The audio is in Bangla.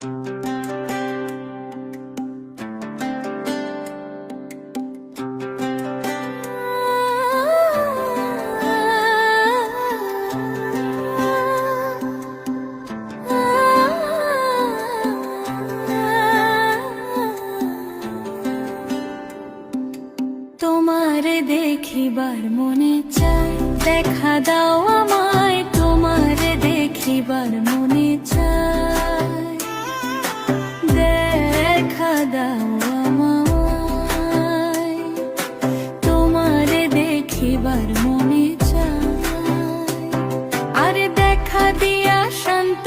তোমারে দেখিবার মনে চায়, দেখা দাও আমায়, তোমারে দেখিবার মনে চায়, দেখা দাও আমায়, তোমারে দেখিবার মনে চায়। আরে দেখা দিয়া শান্ত